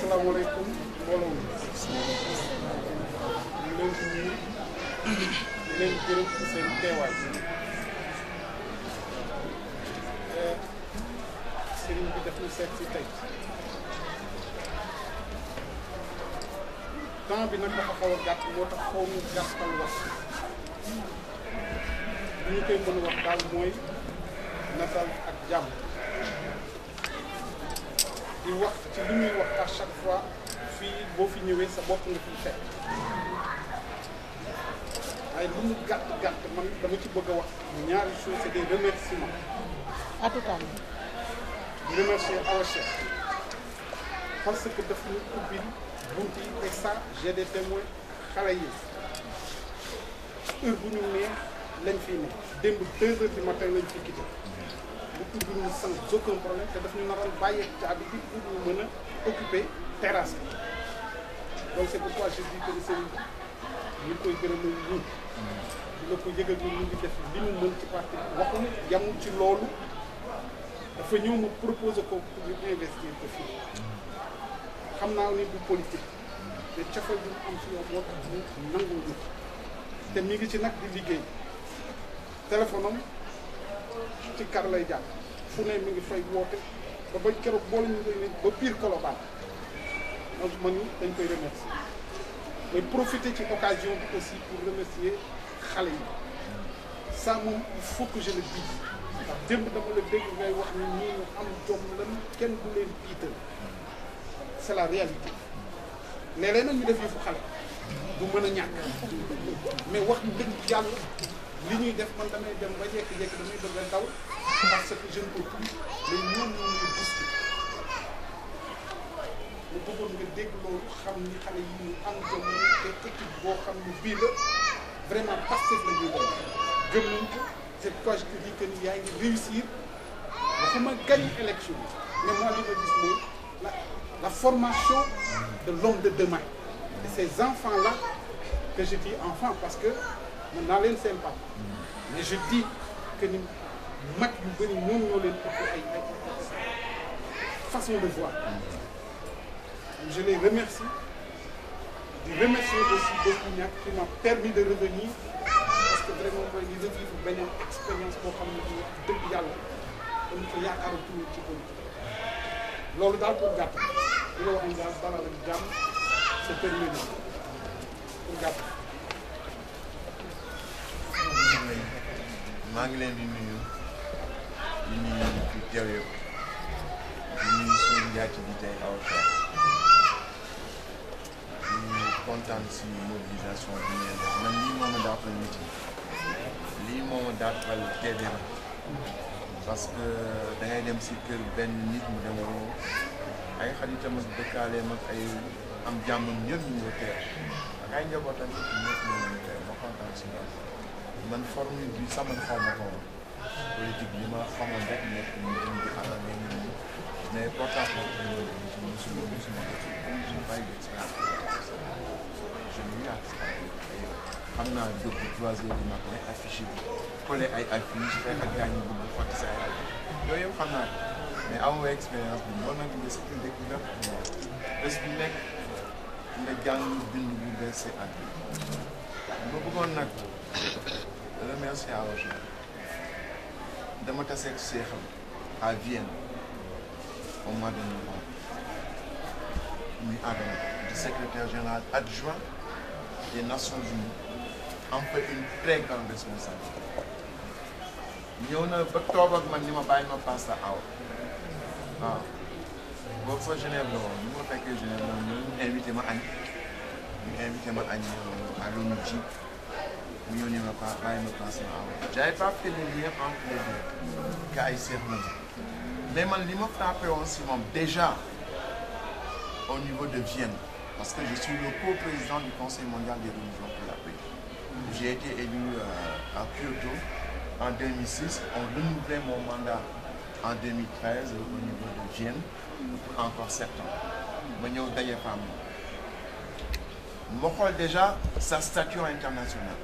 asalaamaaleykum mbooloo mi. ñu leen di nuyu di leen gërëm ci seen teewaay. sëriñ bi daf ñu seet si tey. temps bi nag dafa xaw a gàtt moo tax xaw mu gàttal wax. li ñu koy mën a wax daal mooy na dal ak jàmm. di wax ci li ñuy wax à chaque fois fii boo fi ñëwee sa bopp nga fiy fekk waaye lu mu gàtt gàtt man dama ci bëgg a wax ñaari choses c'est des remerciements. à tout à l'heure. di remercier Awa Cheikh parce que daf ñu ubbil bunt yi et ça j'ai des témoins xale yi heure bu ñu nee lañ fiy ne démb 2 heures du matin lañ fi quitté. bu ubbi ñu sans aucun problème te daf ñu naroon bàyyi caabi bi pour ñu mën a occuper terrasse bi donc c'est pourquoi je dis que sëriñ bi ñu koy gërëmal ñun di la ko yëgal ñu ngi def li mu mën ci parti bi waxul yamul ci loolu dafa ñëw mu proposer ko pour ñu investir ko fii xam naa ni du politique te cofal bi mu am si yow moo tax mu nangul ñu te mi ngi ci nag di liggéey téléphone am ci kar lay jàpp fu ne mi ngi fay woote ba ba keroog boole ñu koy ne ba pire Colobane donc man dañ koy remercier mais profiter ci occasion bi aussi pour remercier xale yi ça moom il faut que je le dise ndax démb dama la dégg ngay wax ni ñii ñu am jom lan kenn du leen tiital c'est la réalité léeg-léeg nag ñu def yëfu xale du mën a ñàkk mais wax dëgg yàlla li ñuy def man damay dem ba jékki-jékki damay bëgg a daw parce que je ne peux plus mais ñoom ñoo ñuy gis mu bëggoon nga dégg loolu xam ni xale yi ñu am jom te équipe boo xam ni bii la vraiment Pastef la ñuy doon gëm nañ ko c'est pourquoi je te dis que ni yaa ngi réussir waxuma gagner élection mais moi li ma gis mooy la formation de l'homme de demain et ces enfants là que je dis enfants parce que mën naa leen seen papa mais je dis que ni mag yu bëri ñoom ñoo leen ëpp ay façon de voir je les remercie di remercier aussi beaucoup ñàkk qui m'a permis de revenir parce que vraiment mooy di revivre beneen expérience boo xam ne bii dëgg yàlla dañu ko yaakaaratul ci politique loolu daal pour gàttal li nga waxoon daal dalal ak jàmm c'est terminé pour gàttal. maa ngi leen di nuyu fi teew yëpp di nuyu suñu njaati bi tey Awa Cheikh di kontaan si mobilisation bi ngeen def man lii moo ma dàqal meeting lii moo ma dàqal TV parce que da ngay dem si kër benn nit mu demoo ay xaritam ak dëkkaaleem ak ay am jàmm ñëpp ñu ngi teew ak ay njabootam ñëpp ñu teew ma kontaan si loolu man formule bi sama xaw ma ko woon politique bi ma xamoon rek nekk ñu dem di àndal ak ñun mais portage moom musuma je n'ai pas eu d'expérience je n'ai eu xam naa jóg 3 heures du matin affiché bi collé ay affiche fekk ak gars ñu bëgg xotti sa ay yooyu yëpp xam naa mais amoo expérience bi loolu nag nga c'est une découverte pour moi bés bu nekk nga jàng bind bu bees si at bi ma bëggoon nag remercier Awa Cheikh dama taseeg seexam à Vienne au mois de novembre muy Adama di secrétaire général adjoint des Nations Unies en fait une très grande responsabilité ñëw na ba toog ak man ni ma bàyyi ma passe la Awa waaw boobu fa Genève la woon ñu ma fekkee Genève la ñu invité ma añ à l'ONU mu ñëw ni ma bàyyi ma passe la Awa j'avais pas fait le lien entre les deux gars yi seet nañu mais man li ma frappé woon si moom déjà au niveau de Vienne parce que je suis le co-président du Conseil mondial des religions pour la paix. J'ai été élu à Kyoto en 2006. On renouvelait mon mandat en 2013 au niveau de Vienne pour encore 7 ans. Ma ñëw daje femme ma xool déjà sa stature internationale.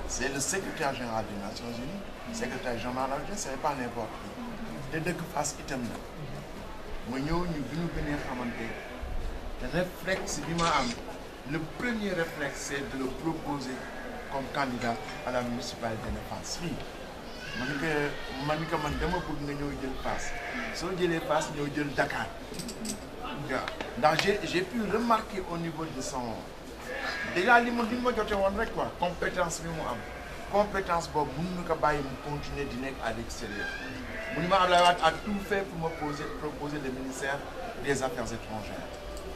C'est le secrétaire général des Nations Unies, secrétaire général adjoint, c'est pas n'importe qui. te dëkk Fass itam na ma ñëw ñu bi ñu gënee xamante réflexe bi ma am le premier réflexe c'est de le proposer comme candidat à la municipalité de Fass fii man dama bëgg nga ñëw jël Fass soo jëlee Fass ñëw jël Dakar waaw ndax j'ai pu remarquer au niveau de son déjà li ma jote woon rek quoi compétence bi mu am compétence boobu mun na ko bàyyi mu continuer di nekk à l'extérieur mu ni ma Abdoulaye Wade a tout fait pour me proposer le ministère des Affaires étrangères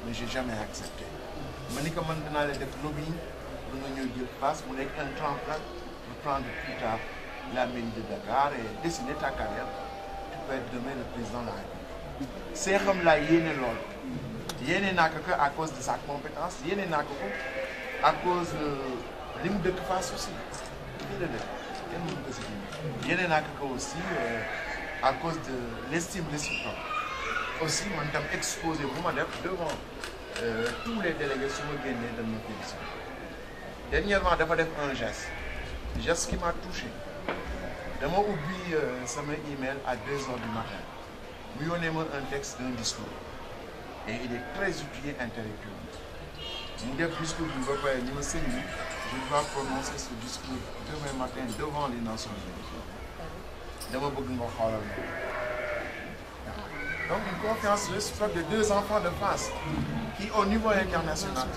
mais j'ai jamais accepté ma ni ko man dinaa la def lobbying pour nga ñëw jël Fass mu nekk un tremplin pour prendre plus tard la mairie de Dakar et dessiner ta carrière tu peux être demain le président de la République see xam laa yéene lool yéene naa ko à cause de sa compétence yéene naa ko à cause li mu dëkk Fass aussi fii la dëkk kenn mënu ko si yéene naa ko aussi à cause de l'estime réciproque aussi man tam exposé bu ma def devant tous les délégués su ma génnee dañ ma félicité dernièrement dafa def un geste qui m'a touché dama ubbi sama email à 2 heures du matin mu yónnee ma un texte d'un discours et il est très utile intellectuellement mu def discours bi ba pare ni ma sëñ bi je dois prononcer ce discours demain matin devant les Nations Unies dama bëgg nga xoolal ma donc une confiance réciproque de 2 enfants de Fass qui au niveau international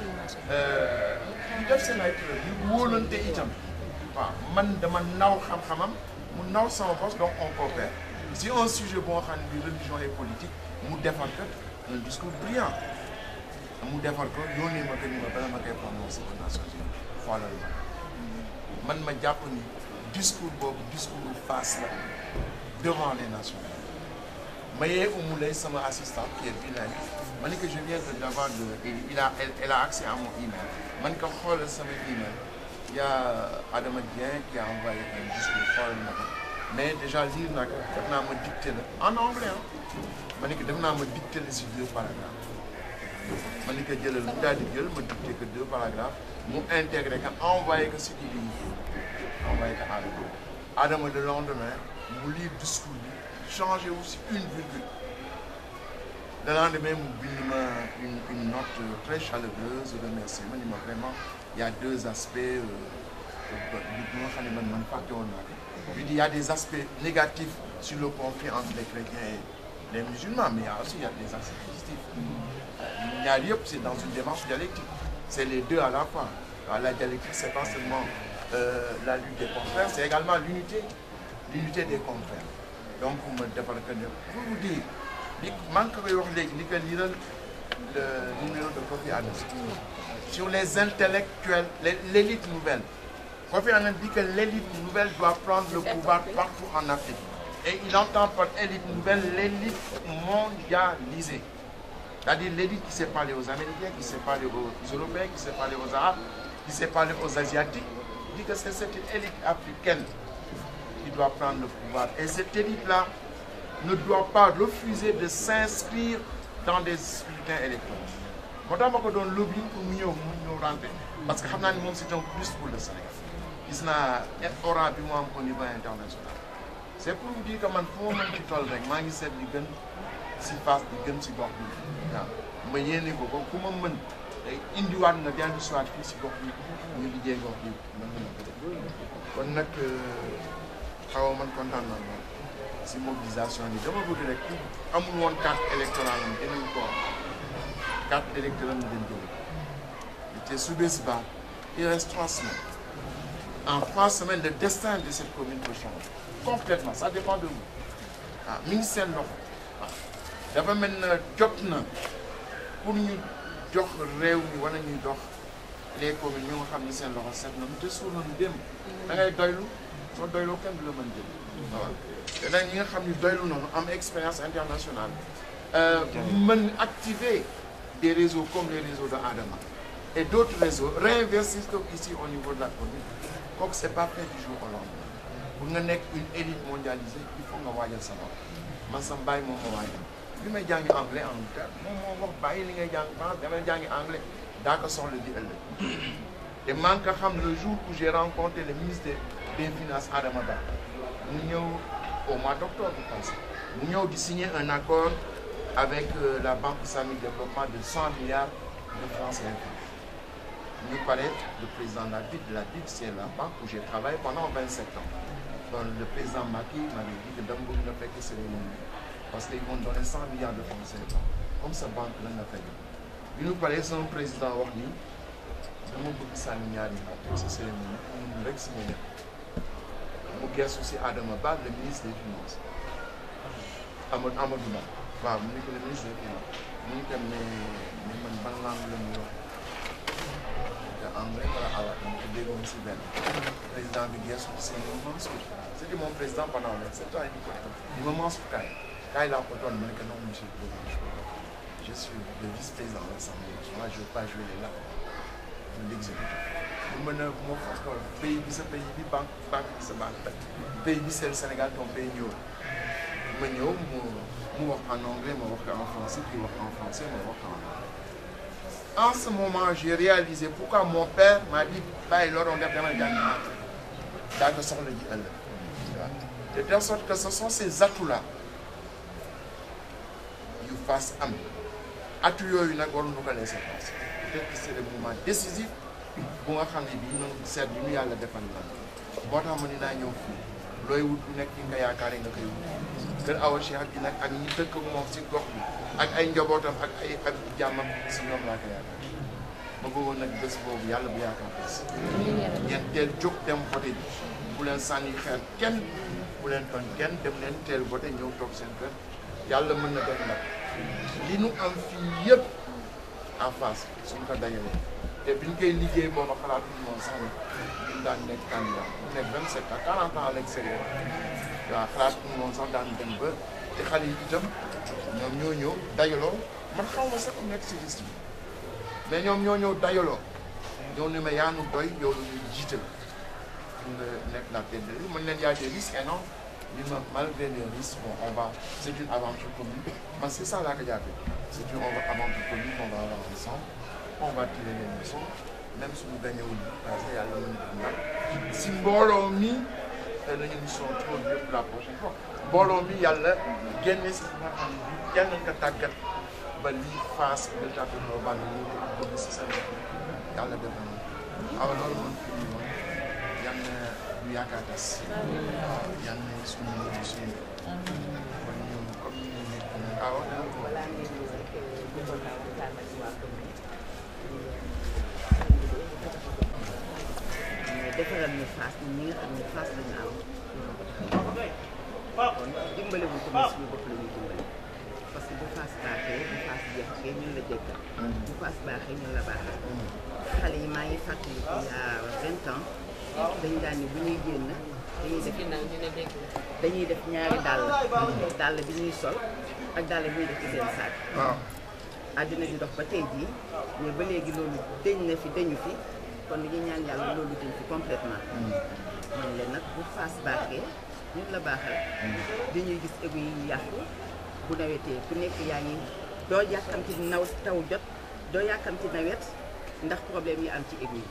ñu def seen ay preuve ñu wóolante itam waaw man dama naw xam-xamam mu naw sama poste donc on coopère si un sujet boo xam ne religion et politique mu defar ko un discours brillant mu defar ko yónnee ma ko ni ma bala ma koy prononcer aux Nations Unies xoolal ma man ma jàpp ni discours boobu discours Fass la devant les Nations Unies ma yee Oumoulay sama assistant qui est bilingue ma ni que je viens d'avoir elle a accès à mon email man ko xoolal sama email il y a Adama Dieng qui a envoyé un discours xoolal na ko mais déjà lire naa ko def naa ma dicté la en anglais ma ni que def naa ma dicté la si 2 paragraphes ma ni que jëlal mu daal di jël ma dicté que 2 paragraphes mu intégré kan envoyé ko si kii envoyé ko Adama le lendemain mu lire discours bi changé aussi une virgule le lendemain mu bind ma une note très chaleureuse remercie ma ni ma vraiment il y a 2 aspects bi nga xam ne man fàtte woon naa ko il y a des aspects négatifs sur le conflit entre les chrétiens et les musulmans mais il y a des aspects positifs ñaar yëpp c'est dans une démarche dialectique c'est les deux à la fois la dialectique c'est pas seulement la lutte des confrères c'est également l'unité des confrères donc ma defal ko ne pour vous dire li man ko koy wax léegi li ko liiral le numéro de Kofi Annan sur les intellectuels l'élite nouvelle Kofi Annan dit que l'élite nouvelle doit prendre le pouvoir partout en Afrique et il entend par élite nouvelle l'élite mondialisée c'est-à-dire l'élite qui sait parler aux Américains qui sait parler aux Européens qui sait parler aux Arabes qui sait parler aux Asiatiques il dit que c'est cette élite africaine qui doit prendre le pouvoir et cette élite-là ne doit pas refuser de s'inscrire dans des scrutins électoraux moo tax ma ko doon lobby pour mu ñëw rentrer parce que xam naa ni moom c'est un plus pour le Sénégal gis naa aura bi mu am au niveau international c'est pour vous dire que man fu ma mën ci toll rek maa ngi seet di gën si Fass di gën si gox bi waaw ma yéene ko ku ma mën indiwaat nga dellu si waat fii si gox bi ñu liggéey gox bi man mën na ko def kon nag xaw man kontaan naa moom si mobilisation bi dama bëgg rek ku amul woon carte électorale am dinañ ko carte électorale am dañ jël te su bés ba il reste 3 semaines en 3 semaines le destin de cette commune peut changer complètement ça dépend de vous ah mi ngi seen loxo dafa mel na jot na pour ñu jox réew mi wala ñuy dox les communes ñu nga xam ne seen loxo set na te suur nañu dem da ngay doylu soo doyloo kenn du la mën jël waaw te nag ñi nga xam ne doylu noonu am expérience internationale mën activer des réseaux comme les réseaux de Adama et d'autres réseaux réinvestir ici au niveau de la commune kooku c'est pas fait du jour au lendemain pour nga nekk une élite mondialisée il faut nga waajal sa bopp man sa mbaay moom ma waajal bi may jàngi anglais en terre moom moo wax bàyyi li ngay jàng France damay jàngi anglais daa ko soxla di ëllëg te man ka xam le jour où j'ai rencontré le ministre des Finances Adama Ba mu ñëw au mois d'octobre passé mu ñëw di signer un accord avec la Banque islamique de développement de 100 milliards de francs CFA. Nous paraît le président de la BID, c'est la banque où j'ai travaillé pendant 27 ans. Donc, le président Macky m'avait dit que Dambour ne fait que cérémonie parce qu'ils vont donner 100 milliards de francs CFA. Comme sa banque là n'a fait. Il nous paraît son président wax ni dama bëgg sànni ñaari ñaar ci cérémonie ñu rek sama ñëpp mu gestu si Adama Ba le ministre des finances Amadou Ba waaw mu ni ko le ministre des finances mu ni ko mais man ban langue la ñuy wax te anglais wala arabe mu ko déggoon si benn président bi gestu si Mansour c'était mon président pendant 27 ans il me Mansour kaay laa ko doon mu ne ko non monsieur le président je suis le vice-président de l'Assemblée nationale, je ne veux pas jouer les lacs de l'exécutif. Nous menons mon pays, ce pays, banque, ce banque. Pays, c'est le Sénégal, ton pays. Nous en anglais, nous en français, puis en français, nous en anglais. En ce moment, j'ai réalisé pourquoi mon père m'a dit bah, il aura de telle sorte que ce sont ces atouts-là qui fassent amener. Atu yooyu nag waruñu ko laisser passer peut-être que c'est le moment décisif bu nga xam ne bii noonu seet bi ñu yàlla defal la boo tax ma ni naa ñëw fii looy wut bu nekk ñi nga yaakaar nga koy wut kër Awa Cheikh bi nag ak ñi dëkk moom si gox bi ak ay njabootam ak ay ak jàmmam si ñoom laa ko yaakaar ma bëggoon nag bés boobu yàlla bu yaakaar bés ngeen teel jóg dem voté bi bu leen sànni xeer kenn bu leen toñ kenn dem leen teel voté ñëw toog seen kër yàlla mën na def nag li nu am fii yëpp en face suñu ko dajalee te biñ koy liggéey booba xalaatuñu moom sax ñu daan nekk candidat mu nekk 27 à 40 ans à l'extérieur waaw xalaatuñu moom sax daan dem ba te xale yi itam ñoom ñoo ñëw dajaloo man xaw ma sax nekk si liste bi mais ñoom ñoo ñëw dajaloo ñoo ne ma yaa nu doy yow la ñuy jiital nga nekk la tête de liste mën leen yaa des risques et non malgré les risques, bon, c'est une aventure commune. Parce que c'est ça là que j'ai appris. C'est une aventure commune qu'on va avoir ensemble. On va tirer les leçons. Même si nous gagnons, parce qu'il y a le monde. Si Mbolo mi, nous sommes trop vieux pour la prochaine fois. Mbolo mi, il y a le gagné, c'est il y a un katagat. Bali face de la globale, c'est ça. Il y a le développement. Alors, il y a ñu yaakaar tas yal na suñu kon ñun comme ñu nekk awa balaa ngeen ñëw rek bëggoon naa waxtaan ak waa commune mais defaral ñu Fass ñi nga xam ne Fass lañu am ñoo ko taxaw kon dimbale bu commune suñu bopp la ñuy dimbale parce que bu Fass baaxee bu Fass jeexee ñun la jëkkal bu Fass baaxee ñun la baaxal xale yi maa ngi fàttali ko il y a 20 ans dañu daan ni bu ñuy génn dañuy def ñaari dàll bi ñuy sol ak dàll bi ñuy def ci seen saak. waaw àddina di dox ba tey jii mais ba léegi loolu dañ na fi dañu fi kon li ñuy ñaan yàlla loolu dañ fi complètement man leen nag bu Fass baaxee ñun la baaxal dañuy gis égu yi yàqu bu nawetee ku nekk yaa ngi doo yàkkamti taw jot doo yàkkamti nawet ndax problème yi am ci égu yi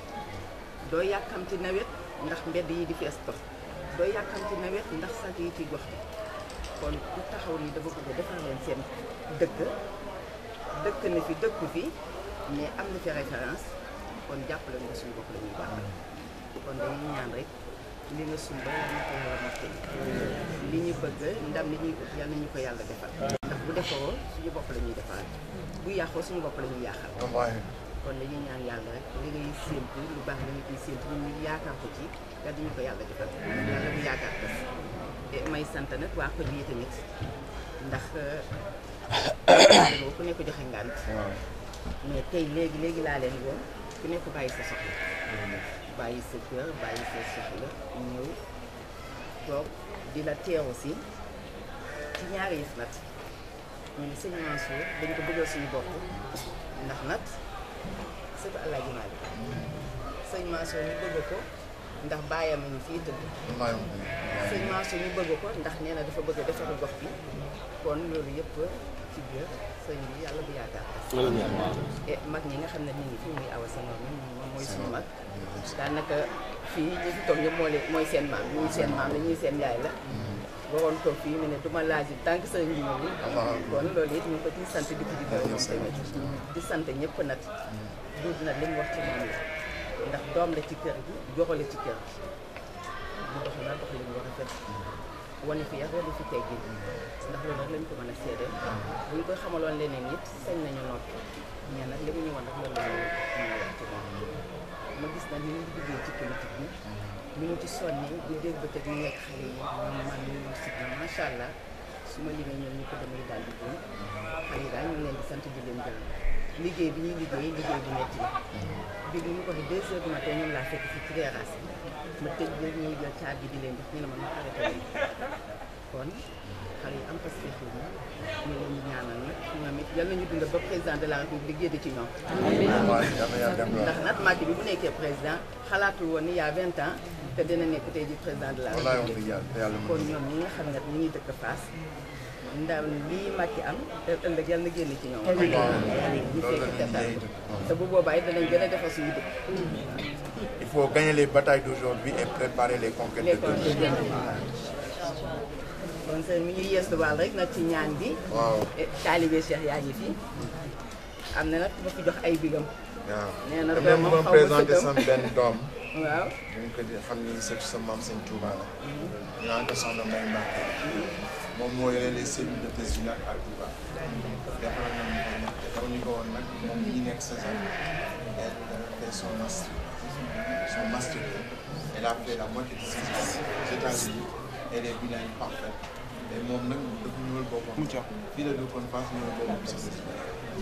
doo yàkkamti nawet ndax mbedd yi di fees tox doo yàkkamti nawet ndax sàcc yi ci gox bi kon ku taxaw ni dafa bëgg defar leen seen dëkk na fi dëkku fi mais am na fi référence kon jàppale nga suñu bopp la ñuy baaxal kon dañuy ñaan rek li nga sumba yal na ko yàlla mottali li ñu bëgg ndam li ñuy ut yal na ñu ko yàlla defal ndax bu defaroo suñu bopp la ñuy defal bu yàqoo suñu bopp la ñuy yàqal kon dañuy ñaan yàlla rek li ngay séentu lu baax la ñu koy séentu ñun ñu yaakaar ko ci yal nañu ko yàlla defal yàlla bu yaakaar ko may sant nag waa ko bii tamit ndax ku nekk joxe ngànt mais tey léegi laa leen woon ku nekk bàyyi sa soxla bàyyi sa kër bàyyi sa soxla ñëw toog di la teewu si ci ñaari yëf nag ñu ne sëñ Mansour dañ ko bëggal suñu bopp ndax nag sëñ Alaaji Maalik sëñ Mansour ñu bëgg ko ndax bàyyam a ngi fii tëdd sëñ Mansour ñu bëgg ko ndax nee na dafa bëgg a defaru gox bi kon loolu yëpp ci biir sëñ bi yàlla bu yaakaar et mag ñi nga xam ne ñu ngi fi muy Awa Senghor moom mooy suñu mag daanaka fii ñi fi toog ñëpp mooy seen maam ñii seen maam la ñii seen yaay la waroon toog fii mu ne du ma laaj tànk sëñ bi ñëw kon loolu it ñu ko ci sant di ko di gërëm moom tamit di sant ñëpp nag duud nag li mu wax ci moom la ndax doom la ci kër gi joxale ci kër gi mu dox na dox li mu war a fekk wane fi yar wane fi teggi ndax loolu rek lañ ko mën a seede bu ñu koy xamaloon leneen it sañ nañu noppi mais nag li mu ñu woon rek loolu la ñu wax ci moom ma gis nag ni ñu duggee ci politique bi ñu ngi ci sonni di dégg ba teg ñu nekk xale yi ñoom man ñu si macha allah su ma limee ñoom ñu ko damay daal di gën xale yi daal ñu ngi leen di sant di leen gërëm liggéey bi ñuy liggéey bu metti la bi ñu ko waxee 2 heures du matin ñoom laa fekk fii ci terrasse ma tëj leen ñuy jël caabi di leen jox ñu ne ma arrêté kon xale yi am pastéef la ñu leen di ñaanal nag ñoom it yal nañu dund ba président de la république génn ci ñoom ndax nag Macky bi bu nekkee président xalaatul woon ni y a 20 ans te dina nekk tey ji président de la république kon ñoom ñi nga xam ne ñu ngi dëkk Fass ndaw lii Macky am te ëllëg yal na génn ci ñoom ñu fekk tetal te bu boobaa it danañ gën a defar suñu dëkk il faut gagner les batailles d'aujourd'hui et préparer les conquêtes de demain. kon sëñ mi ngi yeesuwaal rek nag ci ñaan bi. waaw taalibe Cheikh yaa ngi fi am na nag ma fi jox ay bigam. waaw nee na même ma présenté sama benn doom. waaw ñu ko di xam ni c'est sa maam sëñ Touba la. ñu naan ko soxna May Mbacke. moom moo yore les cellules de Tesvina à Touba. defal nañu ko ñu ko woon nag moom mi ngi nekk saison. elle a fait son master. Elle a fait la moitié de ses études aux États-Unis. Elle est bilingue parfaite. Et moom nag dafa ñëwal boppam. fii la dëkkoon Fass ñëwal boppam si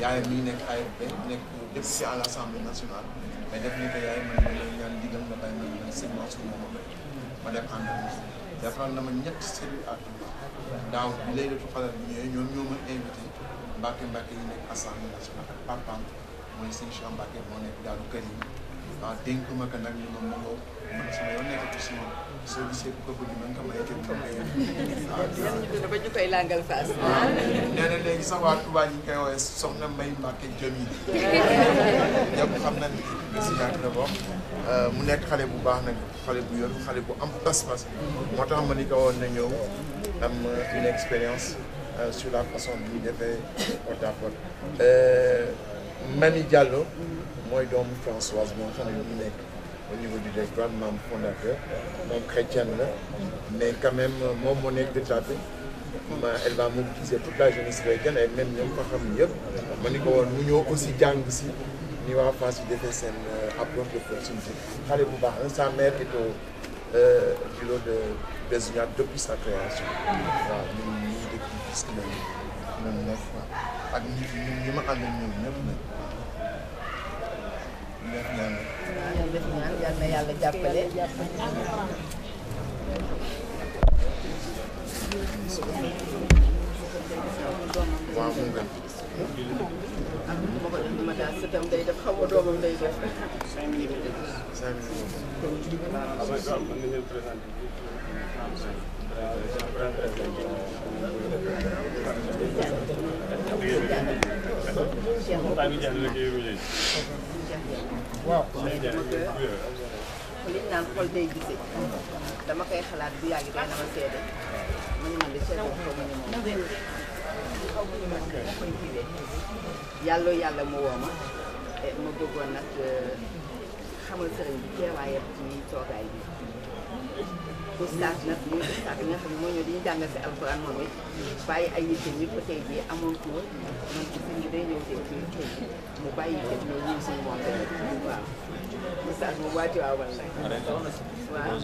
yaayam mi ngi nekk AFP nekk député à l'Assemblée nationale. mais def ni ko yaay man ma lay ñaan digal nga bàyyi man sëñ Mansour moom ma dem ànd ak moom. defaral na ma ñetti cellules à Touba. daaw bi lay def xalaat bi ñëwee ñoom ñoo ma invité Mbacke yi nekk Assemblée nationale ak papaam mooy sëñ Cheikh Mbacke moo nekk Daaru Karim. waaw dénk ma ko nag ñu ma mënoo man sama yoon nekkatu si moom soo gisee bu ko bëgg man ka may tëdd ma koy ba ñu koy langal Fass. nee na léegi sax waa Touba ñu ngi koy woowee soxna May Mbacke jëm yi ñëpp xam nañ ni si ñàkk na bokk mu nekk xale bu baax nag xale bu yor xale bu am pas-pas moo tax ma ni ko woon na ñëw am une expérience sur la façon bi ñu defee porte-à-porte Mani Diallo mooy doomu Françoise moom xam ne ñu nekk au niveau du directoire membre fondateur moom chrétienne la mais quand même moom moo nekk de Taté elle va mobiliser toute la jeunesse chrétienne et même ñoom fa xam yëpp ma ni ko woon mu ñëw aussi jàng si ni waa Fass yi defee seen approche de proximité xale bu baax sa mère est au bureau de Tesvina depuis sa création waaw ñun ñu dëkk gis ñoom nekk ak ñi ma àndal ñoom ñëpp nag def ñaan yal na yàlla jàppale. waaw mu gën. am na ma ko def ma daal sëtam day def xaw ma doomam day def. 5 waaw mais dama ko liñ naan xol day gisee dama koy xalaat bu yàgg day na ma seede ma ne man de seede xaw ma ne moom xaw ma ne moom moo koy kiiwee yàlla mu woo ma ma bëggoon nag xamal sëriñ bi teewaayam ci toogaay bi oustaz nag muy oustaz bi nga xam ne moo ñëw dañuy jàngal si alxuraan moom it bàyyi ay yitte ñëpp tey jii amoon ko man ci sëriñ bi day ñëw tey ci tey mu bàyyi yitte ñëw ñëw si moom tamit waaw oustaz moom waati waaw wala waaw